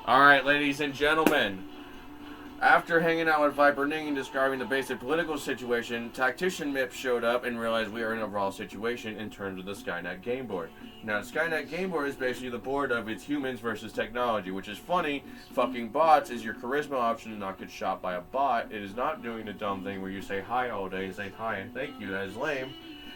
Alright, ladies and gentlemen. After hanging out with Viper Ning and describing the basic political situation, Tactician Mip showed up and realized we are in a raw situation in terms of the Skynet Gameboard. Now, Skynet Gameboard is basically the board of it's humans versus technology, which is funny. Fucking bots is your charisma option to not get shot by a bot. It is not doing the dumb thing where you say hi all day and say hi and thank you. That is lame.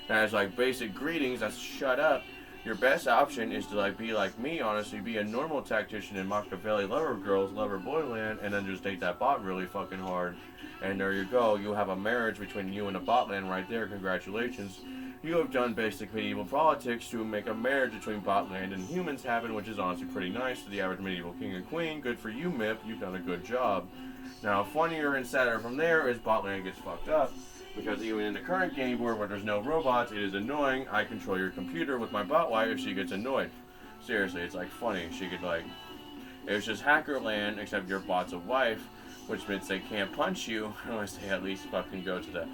That is like basic greetings. That's shut up. Your best option is to be like me, honestly, be a normal tactician in Machiavelli lover girls, lover boyland, and then just date that bot really fucking hard. And there you go. You'll have a marriage between you and a botland right there. Congratulations. You have done basic medieval politics to make a marriage between botland and humans happen, which is honestly pretty nice to the average medieval king and queen. Good for you, Mip. You've done a good job. Now, funnier and sadder from there is botland gets fucked up. Because even in the current game board where there's no robots, it is annoying. I control your computer with my bot wife if she gets annoyed. Seriously, it's funny. She could it's just hacker land, except your bot's a wife, which means they can't punch you unless they at least fucking go to the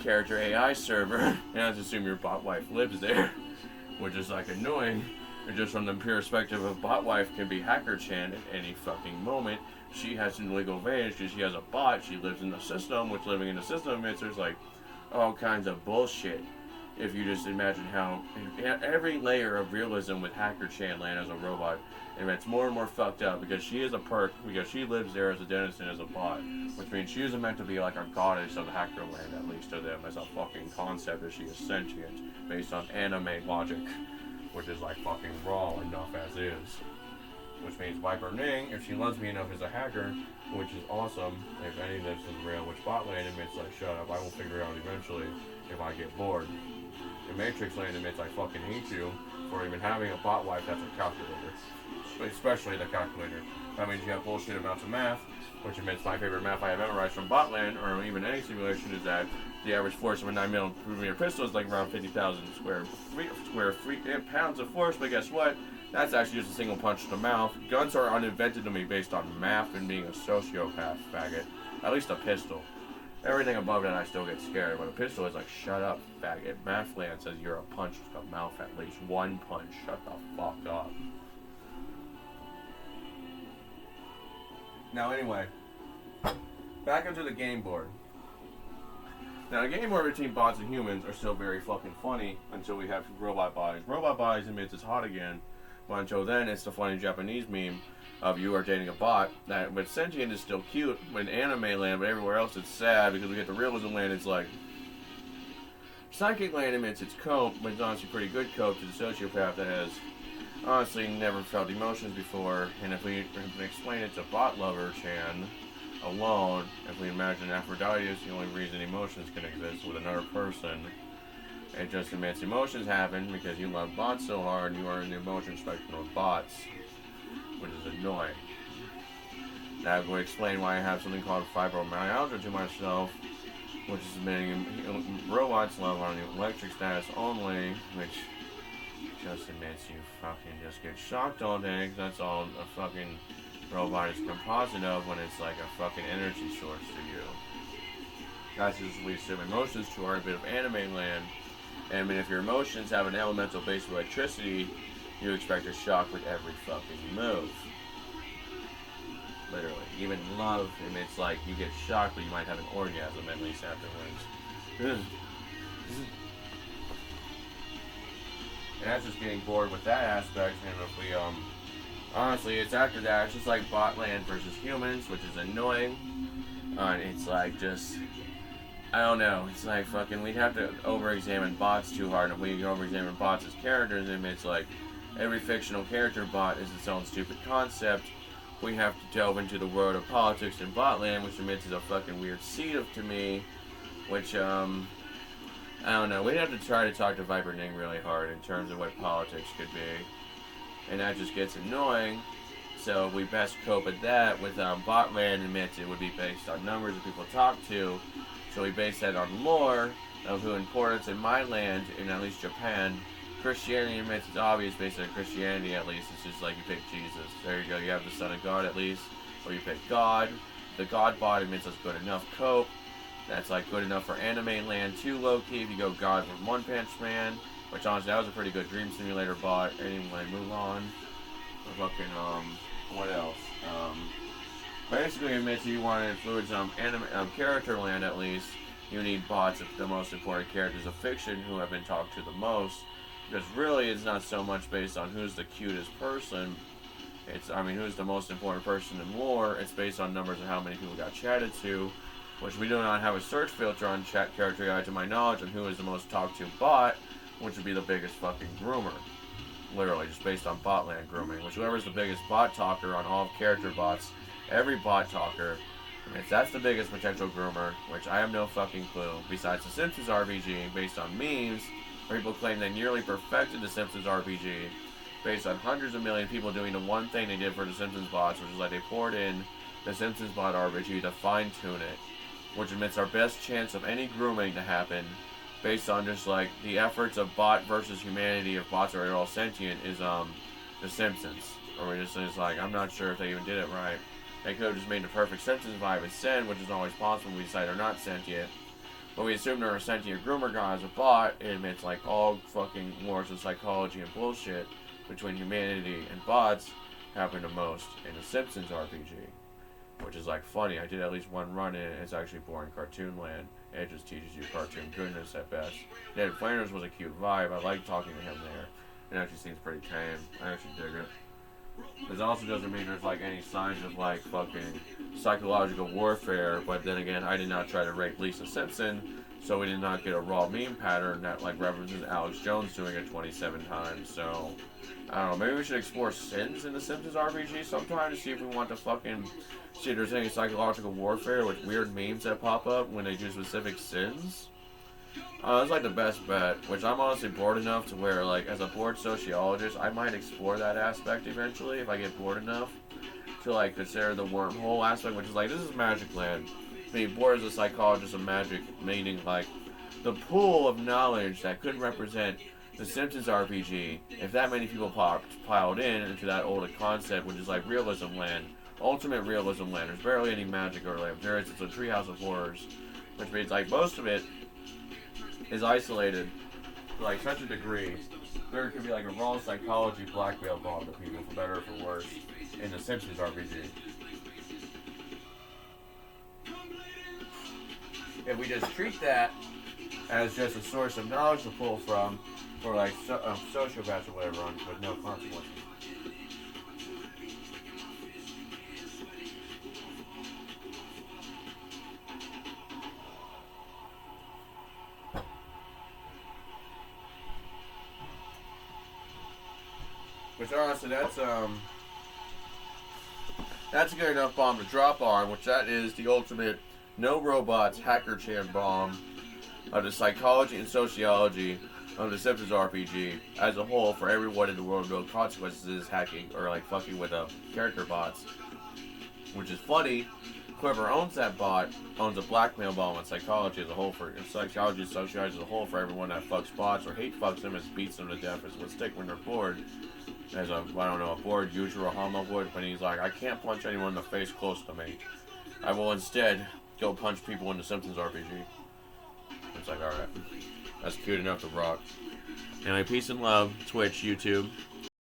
character AI server. And I just assume your bot wife lives there, which is annoying. And just from the perspective of bot wife can be hacker chan at any fucking moment. She has some legal advantage because she has a bot. She lives in the system, which living in the system means there's all kinds of bullshit. If you just imagine how every layer of realism with Hacker Chan land as a robot, and it's more and more fucked up because she is a perk, because she lives there as a denizen as a bot, which means she isn't meant to be like a goddess of Hacker Land, at least to them, as a fucking concept that she is sentient, based on anime logic, which is fucking raw enough as is. Which means Viper Ning, if she loves me enough as a hacker, which is awesome, if any of this is real, which Botland admits shut up, I will figure it out eventually if I get bored. And Matrix Land admits I fucking hate you for even having a bot wife that's a calculator. Especially the calculator. That means you have bullshit amounts of math, which admits my favorite math I have memorized from Botland, or even any simulation, is that the average force of a 9mm pistol is around 50,000 square pounds of force, but guess what? That's actually just a single punch to the mouth. Guns are uninvented to me based on math and being a sociopath, faggot. At least a pistol. Everything above that I still get scared, but a pistol is shut up, faggot. Mathland says you're a punch to the mouth, at least one punch. Shut the fuck up. Now anyway, back into the game board. Now, the game board between bots and humans are still very fucking funny until we have robot bodies. Robot bodies admits it's hot again. But until then, it's the funny Japanese meme of you are dating a bot. But Sentient is still cute in anime land, but everywhere else it's sad because we get the realism land. It's Psychic land admits it's cope, but it's honestly pretty good cope to the sociopath that has honestly never felt emotions before. And if we explain it to bot lover Chan alone, if we imagine Aphrodite is the only reason emotions can exist with another person, it just admits emotions happen because you love bots so hard, you are in the emotion spectrum of bots, which is annoying. Now I'm going to explain why I have something called fibromyalgia to myself, which is admitting robots love on the electric status only, which just admits you fucking just get shocked all day, because that's all a fucking robot is composite of when it's a fucking energy source to you. That's just we some emotions to our bit of anime land. And if your emotions have an elemental base of electricity, you expect a shock with every fucking move. Literally. Even love, and it's you get shocked, but you might have an orgasm at least afterwards. And that's just getting bored with that aspect. And if we, honestly, it's after that, it's just Botland versus humans, which is annoying. And it's just, I don't know, it's fucking, we'd have to over-examine bots too hard. If we over-examine bots as characters, then it's every fictional character bot is its own stupid concept. We have to delve into the world of politics in Botland, which admits is a fucking weird seed to me, which, I don't know, we'd have to try to talk to Viper Ning really hard in terms of what politics could be. And that just gets annoying. So we best cope with that with Botland admits it would be based on numbers of people talk to. So we base that on lore of who importance in my land, in at least Japan. Christianity admits it's obvious based on Christianity at least. It's just you pick Jesus. There you go, you have the Son of God at least. Or you pick God. The God bot admits that's good enough cope. That's good enough for anime land too, low-key. If you go God from One Punch Man, which honestly that was a pretty good dream simulator bot. Anyway, move on. Fucking what else? basically admits you want to influence character land at least. You need bots of the most important characters of fiction who have been talked to the most. Because really, it's not so much based on who's the cutest person. Who's the most important person in lore. It's based on numbers of how many people got chatted to, which we do not have a search filter on chat character guide to my knowledge on who is the most talked to bot, which would be the biggest fucking groomer. Literally, just based on bot land grooming. Which whoever's the biggest bot talker on all character bots, every bot talker, that's the biggest potential groomer, which I have no fucking clue. Besides the Simpsons RPG, based on memes, where people claim they nearly perfected the Simpsons RPG, based on hundreds of million people doing the one thing they did for the Simpsons bots, which is like they poured in the Simpsons bot RPG to fine-tune it, which admits our best chance of any grooming to happen, based on just like the efforts of bot versus humanity, if bots are all sentient, is the Simpsons. Or we just it's like, I'm not sure if they even did it right. They could have just made the perfect Simpsons vibe and send, which is always possible when we decide they're not sentient. But we assume they're a sentient groomer guy as a bot. It admits like all fucking wars of psychology and bullshit between humanity and bots happen the most in the Simpsons RPG. Which is like funny. I did at least one run in it. It's actually boring cartoon land. It just teaches you cartoon goodness at best. Ned Flanders was a cute vibe. I like talking to him there. It actually seems pretty tame. I actually dig it. This also doesn't mean there's like any signs of like fucking psychological warfare, but then again, I did not try to rape Lisa Simpson, so we did not get a raw meme pattern that like references Alex Jones doing it 27 times. So I don't know, maybe we should explore sins in the Simpsons RPG sometime to see if we want to fucking see if there's any psychological warfare with weird memes that pop up when they do specific sins. It's like the best bet, which I'm honestly bored enough to where, like, as a bored sociologist, I might explore that aspect eventually if I get bored enough to, like, consider the wormhole aspect, which is like, this is Magic Land. Being bored as a psychologist of magic, meaning, like, the pool of knowledge that could represent the Simpsons RPG, if that many people piled into that old concept, which is like realism land, ultimate realism land. There's barely any magic or like, it's a treehouse of horrors, which means, like, most of it is isolated to like such a degree. There could be like a raw psychology blackmail bomb to people, for better or for worse, in the Simpsons RPG. If we just treat that as just a source of knowledge to pull from for like sociopaths or whatever with no consequences. Which honestly, that's a good enough bomb to drop on, which that is the ultimate no robots hacker chan bomb of the psychology and sociology of the Simpsons RPG as a whole for everyone in the world. No consequences is hacking or like fucking with character bots, which is funny. Whoever owns that bot owns a blackmail bomb on psychology as a whole for psychology and sociology as a whole for everyone that fucks bots or hate fucks them as beats them to death as would stick when they're bored. As a bored usual homo would when he's like, I can't punch anyone in the face close to me. I will instead go punch people in the Simpsons RPG. It's like, alright. That's cute enough to rock. Anyway, peace and love, Twitch, YouTube.